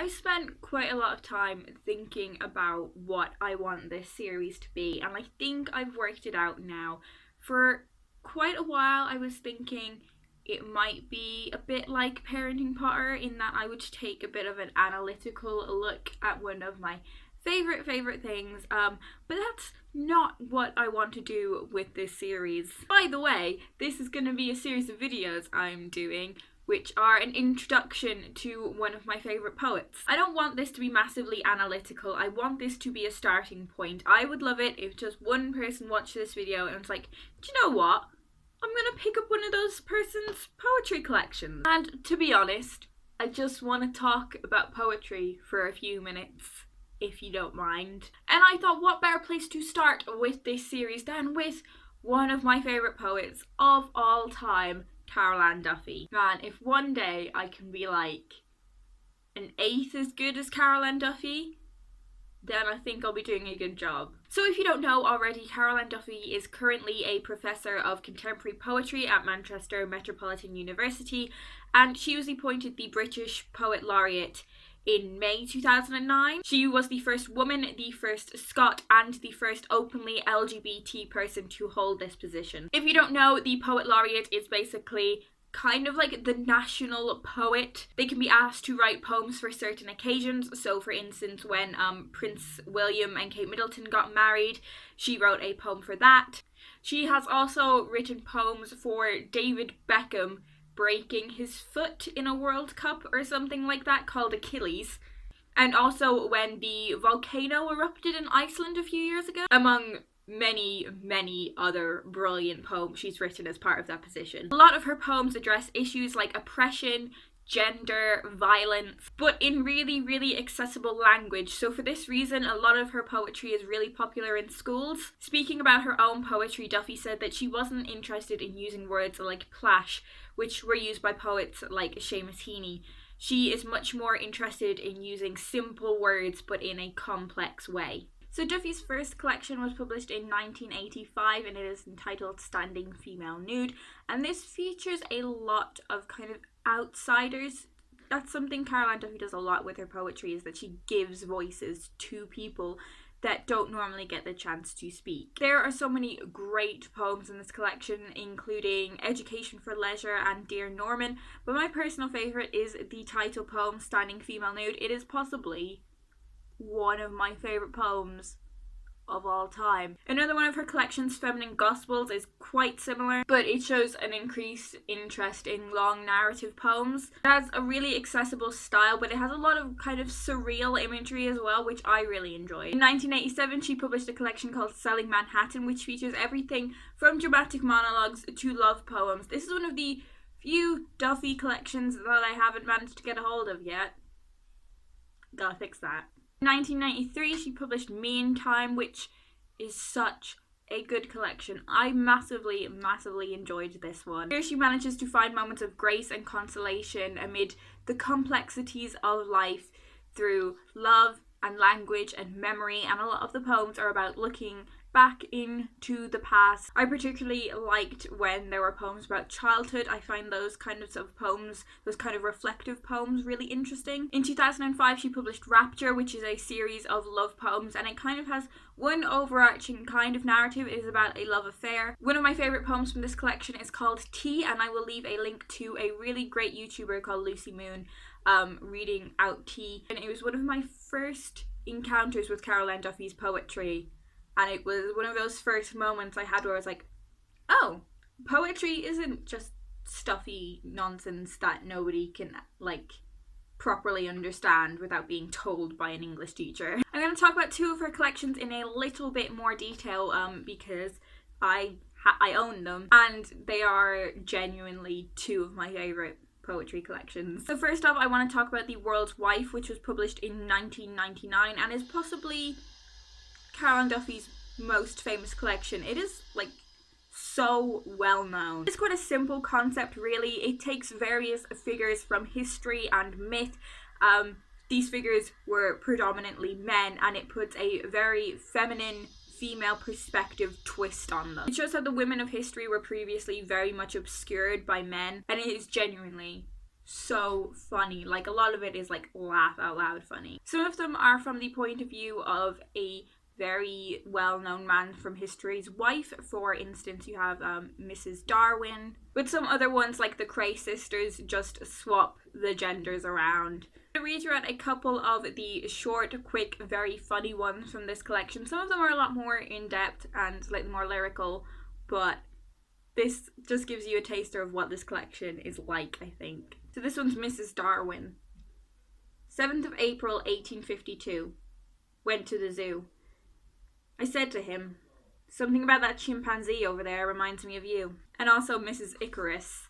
I've spent quite a lot of time thinking about what I want this series to be, and I think I've worked it out now. For quite a while I was thinking it might be a bit like Parenting Potter in that I would take a bit of an analytical look at one of my favorite things, but that's not what I want to do with this series. By the way, this is going to be a series of videos I'm doing which are an introduction to one of my favourite poets. I don't want this to be massively analytical, I want this to be a starting point. I would love it if just one person watched this video and was like, do you know what? I'm gonna pick up one of those person's poetry collections. And to be honest, I just want to talk about poetry for a few minutes, if you don't mind. And I thought what better place to start with this series than with one of my favourite poets of all time, Leanne Duffy. Man, if one day I can be like an eighth as good as Leanne Duffy, then I think I'll be doing a good job. So if you don't know already, Leanne Duffy is currently a professor of contemporary poetry at Manchester Metropolitan University, and she was appointed the British Poet Laureate in May 2009. She was the first woman, the first Scot, and the first openly LGBT person to hold this position. If you don't know, the Poet Laureate is basically kind of like the national poet. They can be asked to write poems for certain occasions. So for instance, when Prince William and Kate Middleton got married, she wrote a poem for that. She has also written poems for David Beckham breaking his foot in a World Cup or something like that called Achilles. And also when the volcano erupted in Iceland a few years ago, among many other brilliant poems she's written as part of that position. A lot of her poems address issues like oppression, gender, violence, but in really accessible language. So for this reason, a lot of her poetry is really popular in schools. Speaking about her own poetry, Duffy said that she wasn't interested in using words like clash, which were used by poets like Seamus Heaney. She is much more interested in using simple words but in a complex way. So Duffy's first collection was published in 1985 and it is entitled Standing Female Nude, and this features a lot of kind of outsiders. That's something Leanne Duffy does a lot with her poetry, is that she gives voices to people that don't normally get the chance to speak. There are so many great poems in this collection, including Education for Leisure and Dear Norman, but my personal favourite is the title poem Standing Female Nude. It is possibly one of my favourite poems of all time. Another one of her collections, Feminine Gospels, is quite similar, but it shows an increased interest in long narrative poems. It has a really accessible style, but it has a lot of kind of surreal imagery as well, which I really enjoy. In 1987, she published a collection called Selling Manhattan, which features everything from dramatic monologues to love poems. This is one of the few Duffy collections that I haven't managed to get a hold of yet. Gotta fix that. In 1993, she published Meantime, which is such a good collection. I massively enjoyed this one. Here she manages to find moments of grace and consolation amid the complexities of life through love and language and memory, and a lot of the poems are about looking back into the past. I particularly liked when there were poems about childhood. I find those kind of poems, those kind of reflective poems, really interesting. In 2005, she published Rapture, which is a series of love poems, and it kind of has one overarching kind of narrative. It is about a love affair. One of my favourite poems from this collection is called Tea, and I will leave a link to a really great YouTuber called Lucy Moon reading out Tea. And it was one of my first encounters with Leanne Duffy's poetry. And it was one of those first moments I had where I was like, oh, poetry isn't just stuffy nonsense that nobody can, like, properly understand without being told by an English teacher. I'm going to talk about two of her collections in a little bit more detail because I own them, and they are genuinely two of my favourite poetry collections. So first off, I want to talk about The World's Wife, which was published in 1999 and is possibly Leanne Duffy's most famous collection. It is like so well known. It's quite a simple concept really. It takes various figures from history and myth. These figures were predominantly men, and it puts a very feminine female perspective twist on them. It shows how the women of history were previously very much obscured by men, and it is genuinely so funny. Like, a lot of it is like laugh out loud funny. Some of them are from the point of view of a very well-known man from history's wife. For instance, you have Mrs. Darwin. But some other ones, like the Cray sisters, just swap the genders around. I'm going to read you out a couple of the short, quick, very funny ones from this collection. Some of them are a lot more in-depth and slightly more lyrical, but this just gives you a taster of what this collection is like, I think. So this one's Mrs. Darwin. 7th of April, 1852. Went to the zoo. I said to him, something about that chimpanzee over there reminds me of you. And also Mrs. Icarus.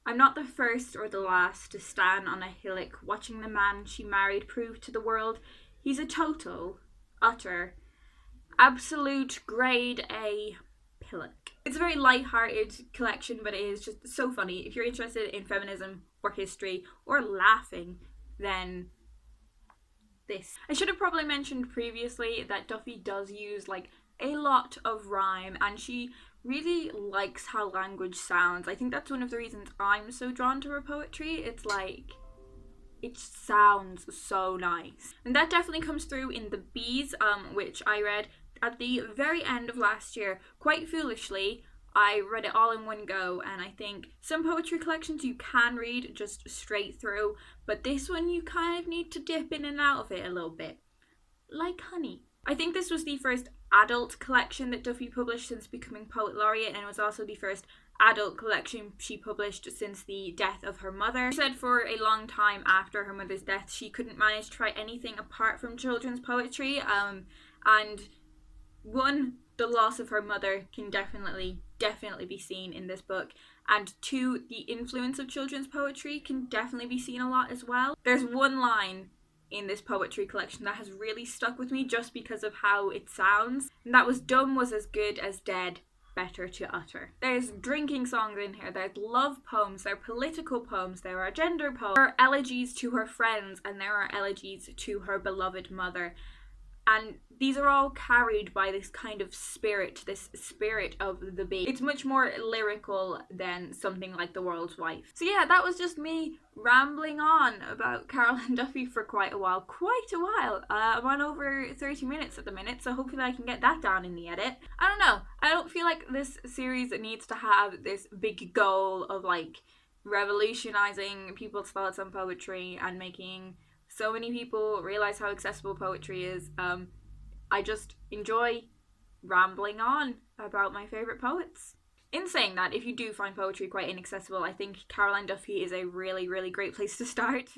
I'm not the first or the last to stand on a hillock watching the man she married prove to the world he's a total, utter, absolute grade A pillock. It's a very light-hearted collection, but it is just so funny. If you're interested in feminism or history or laughing, then this. I should have probably mentioned previously that Duffy does use like a lot of rhyme, and she really likes how language sounds. I think that's one of the reasons I'm so drawn to her poetry. It's like, it sounds so nice. And that definitely comes through in The Bees, which I read at the very end of last year. Quite foolishly, I read it all in one go, and I think some poetry collections you can read just straight through, but this one you kind of need to dip in and out of it a little bit. Like honey. I think this was the first adult collection that Duffy published since becoming Poet Laureate, and it was also the first adult collection she published since the death of her mother. She said for a long time after her mother's death she couldn't manage to write anything apart from children's poetry, and one, the loss of her mother can definitely be seen in this book, and two, the influence of children's poetry can definitely be seen a lot as well. There's one line in this poetry collection that has really stuck with me just because of how it sounds, and that was, dumb was as good as dead, better to utter. There's drinking songs in here, there's love poems, there are political poems, there are gender poems, there are elegies to her friends, and there are elegies to her beloved mother. And these are all carried by this kind of spirit, this spirit of the bee. It's much more lyrical than something like The World's Wife. So yeah, that was just me rambling on about Caroline Duffy for quite a while. I'm on over 30 minutes at the minute, so hopefully I can get that down in the edit. I don't know. I don't feel like this series needs to have this big goal of like revolutionizing people's thoughts on poetry and making so many people realize how accessible poetry is. I just enjoy rambling on about my favourite poets. In saying that, if you do find poetry quite inaccessible, I think Caroline Duffy is a really, really great place to start.